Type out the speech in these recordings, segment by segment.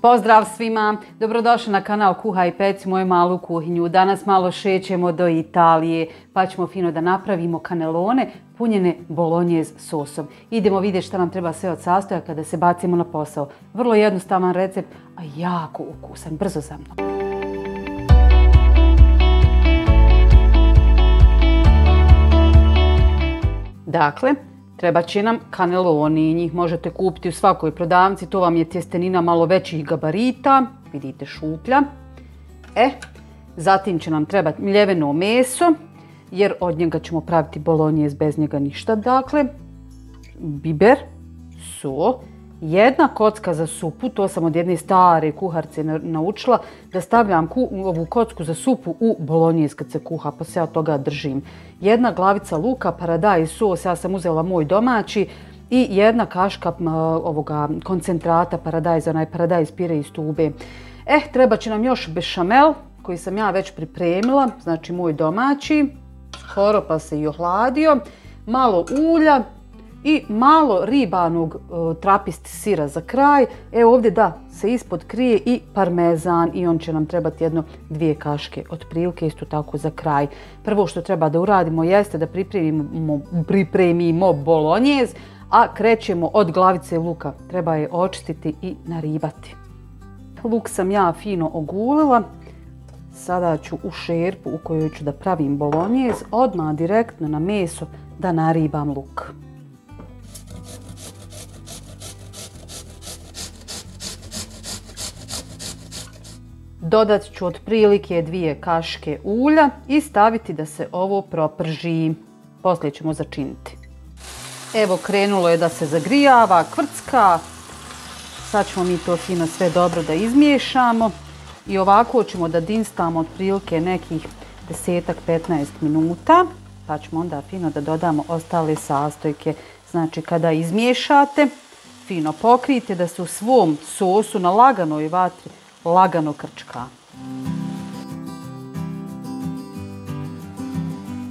Pozdrav svima, dobrodošli na kanal Kuhaj i peci moju malu kuhinju. Danas malo šećemo do Italije pa ćemo fino da napravimo kanelone punjene bolonjez sosom. Idemo vidjeti šta nam treba sve od sastojaka da se bacimo na posao. Vrlo jednostavan recept, a jako ukusan. Brzo za mnom. Dakle, treba će nam kaneloni, njih možete kupiti u svakoj prodavnici, to vam je tjestenina malo većih gabarita, vidite šuplja. Zatim će nam trebati mljeveno meso, jer od njega ćemo praviti bolonjez, bez njega ništa. Dakle, biber, so, jedna kocka za supu, to sam od jedne stare kuharce naučila, da stavljam ovu kocku za supu u bolonjez kad se kuha, pa se ja toga držim. Jedna glavica luka, paradajz sos, ja sam uzela moj domaći, i jedna kaška ovoga koncentrata paradajza, onaj paradajz pire iz tube. Treba će nam još bešamel, koji sam ja već pripremila, znači moj domaći, skoro pa se i ohladio, malo ulja i malo ribanog trapist sira za kraj. Ovdje da se ispod krije i parmezan i on će nam trebati dvije kaške otprilike isto tako za kraj. Prvo što treba da uradimo jeste da pripremimo bolonjez, a krećemo od glavice luka. Treba je očistiti i naribati. Luk sam ja fino ogulila. Sada ću u šerpu u kojoj ću da pravim bolonjez odmah direktno na meso da naribam luk. Dodat ću otprilike 2 kaške ulja i staviti da se ovo proprži. Poslije ćemo začiniti. Evo, krenulo je da se zagrijava, kvrcka. Sad ćemo mi to fino sve dobro da izmiješamo. I ovako ćemo da dinstamo otprilike nekih 10-15 minuta. Pa ćemo onda fino da dodamo ostale sastojke. Znači, kada izmiješate, fino pokrijte da se u svom sosu na laganoj vatri lagano krčka.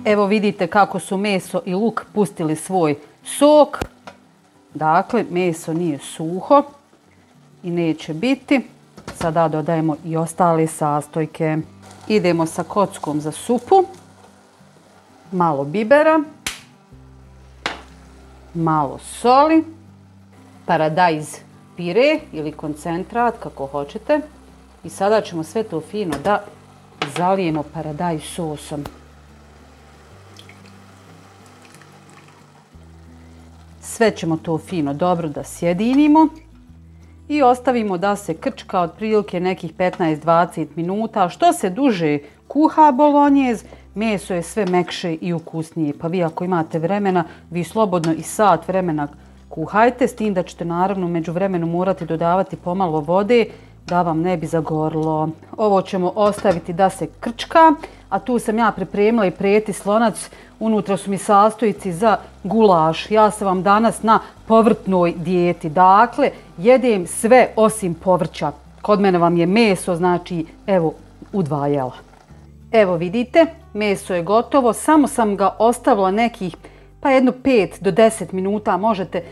Evo vidite kako su meso i luk pustili svoj sok. Dakle, meso nije suho i neće biti. Sada dodajemo i ostale sastojke. Idemo sa kockom za supu. Malo bibera. Malo soli. Paradajz pire ili koncentrat, kako hoćete. I sada ćemo sve to fino da zalijemo paradajz sosom. Sve ćemo to fino dobro da sjedinimo i ostavimo da se krčka otprilike nekih 15-20 minuta. Što se duže kuha bolonjez, meso je sve mekše i ukusnije. Pa vi ako imate vremena, vi slobodno i sat vremena kuhajte, s tim da ćete naravno među vremenu morati dodavati pomalo vode da vam ne bi zagorilo. Ovo ćemo ostaviti da se krčka, a tu sam ja pripremila i preti slonac. Unutra su mi sastojci za gulaš. Ja sam vam danas na povrtnoj dijeti. Dakle, jedem sve osim povrća. Kod mene vam je meso, znači evo u 2 jela. Evo vidite, meso je gotovo. Samo sam ga ostavila nekih pa 5 do 10 minuta. Možete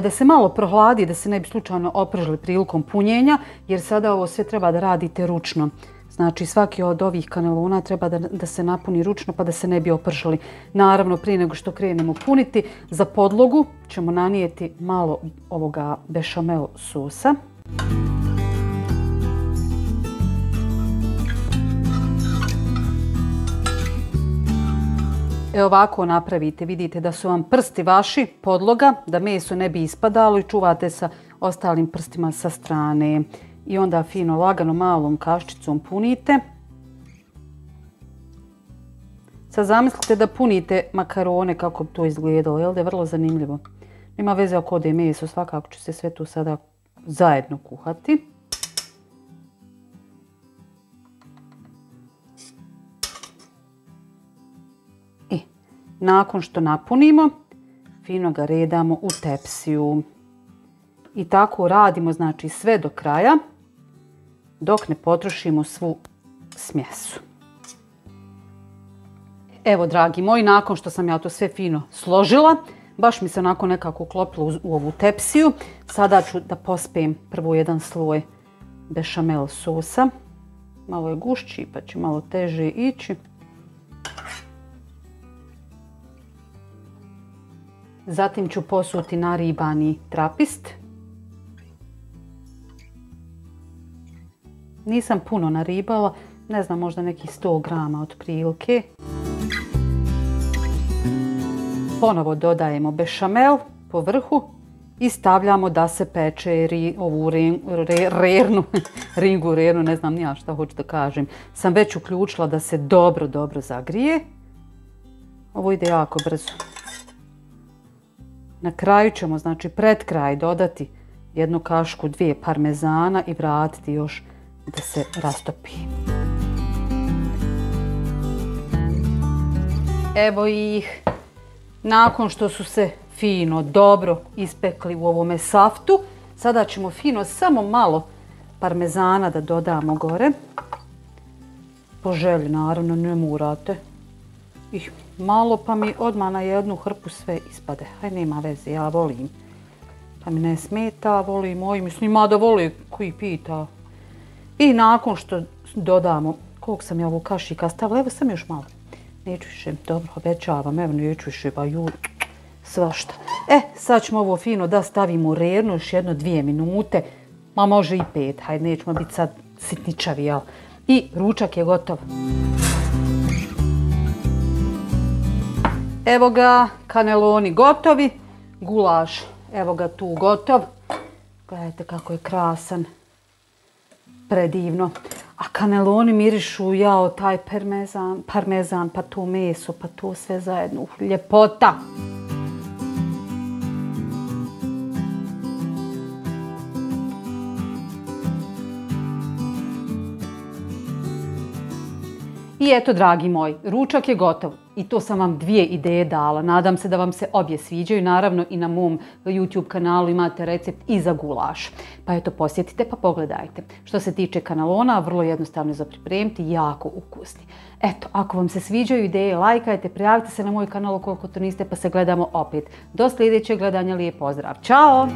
da se malo prohladi, da se ne bi slučajno opržili prilikom punjenja, jer sada ovo sve treba da radite ručno. Znači svaki od ovih kanelona treba da se napuni ručno pa da se ne bi opržili. Naravno, prije nego što krenemo puniti, za podlogu ćemo nanijeti malo ovoga bešamel sosa. Ovako napravite, vidite da su vam prsti vaši podloga, da meso ne bi ispadalo i čuvate sa ostalim prstima sa strane. I onda fino, lagano, malom kaščicom punite. Sad zamislite da punite makarone kako bi to izgledalo, jel da je vrlo zanimljivo. Nema veze ako ode meso, svakako će se sve tu sada zajedno kuhati. Nakon što napunimo, fino ga redamo u tepsiju. I tako radimo, znači, sve do kraja, dok ne potrošimo svu smjesu. Evo, dragi moji, nakon što sam ja to sve fino složila, baš mi se onako nekako uklopilo u ovu tepsiju. Sada ću da pospem prvo jedan sloj bešamel sosa. Malo je gušći pa će malo teže ići. Zatim ću posuti naribani trapist. Nisam puno naribala, ne znam, možda nekih 100 grama otprilike. Ponovo dodajemo bešamel po vrhu i stavljamo da se peče ovu ringu, ne znam ni ja šta hoću da kažem. Sam već uključila da se dobro zagrije. Ovo ide jako brzo. Na kraju ćemo, znači pred kraj, dodati jednu kašku, 2 parmezana i vratiti još da se rastopi. Evo ih. Nakon što su se fino, dobro ispekli u ovome saftu, sada ćemo fino samo malo parmezana da dodamo gore. Po želji, naravno, ne morate. Ih malo pa mi odmah na jednu hrpu sve ispade. Aj, nema veze, ja volim. Pa mi ne smeta, volim moji, mislim ima da voli koji pita. I nakon što dodamo, koliko sam ja ovu kašika stavila, evo sam još malo. Neću više, dobro, obećavam, evo neću više, pa ju, svašta. Sad ćemo ovo fino da stavimo u rernu još 1-2 minute, ma može i 5, hajde, nećemo biti sad sitničavi, jel? I ručak je gotov. Evo ga, kaneloni gotovi, gulaš, evo ga tu gotov. Gledajte kako je krasan, predivno. A kaneloni mirišu, jao, taj parmezan, pa to meso, pa to sve zajedno, ljepota. I eto, dragi moji, ručak je gotov. I to sam vam 2 ideje dala. Nadam se da vam se obje sviđaju. Naravno i na mom YouTube kanalu imate recept i za gulaš. Pa eto, posjetite pa pogledajte. Što se tiče kanelona, vrlo jednostavno za pripremiti, jako ukusni. Eto, ako vam se sviđaju ideje, lajkajte, prijavite se na moj kanal ukoliko to niste, pa se gledamo opet. Do sljedećeg gledanja, lijep pozdrav. Ćao!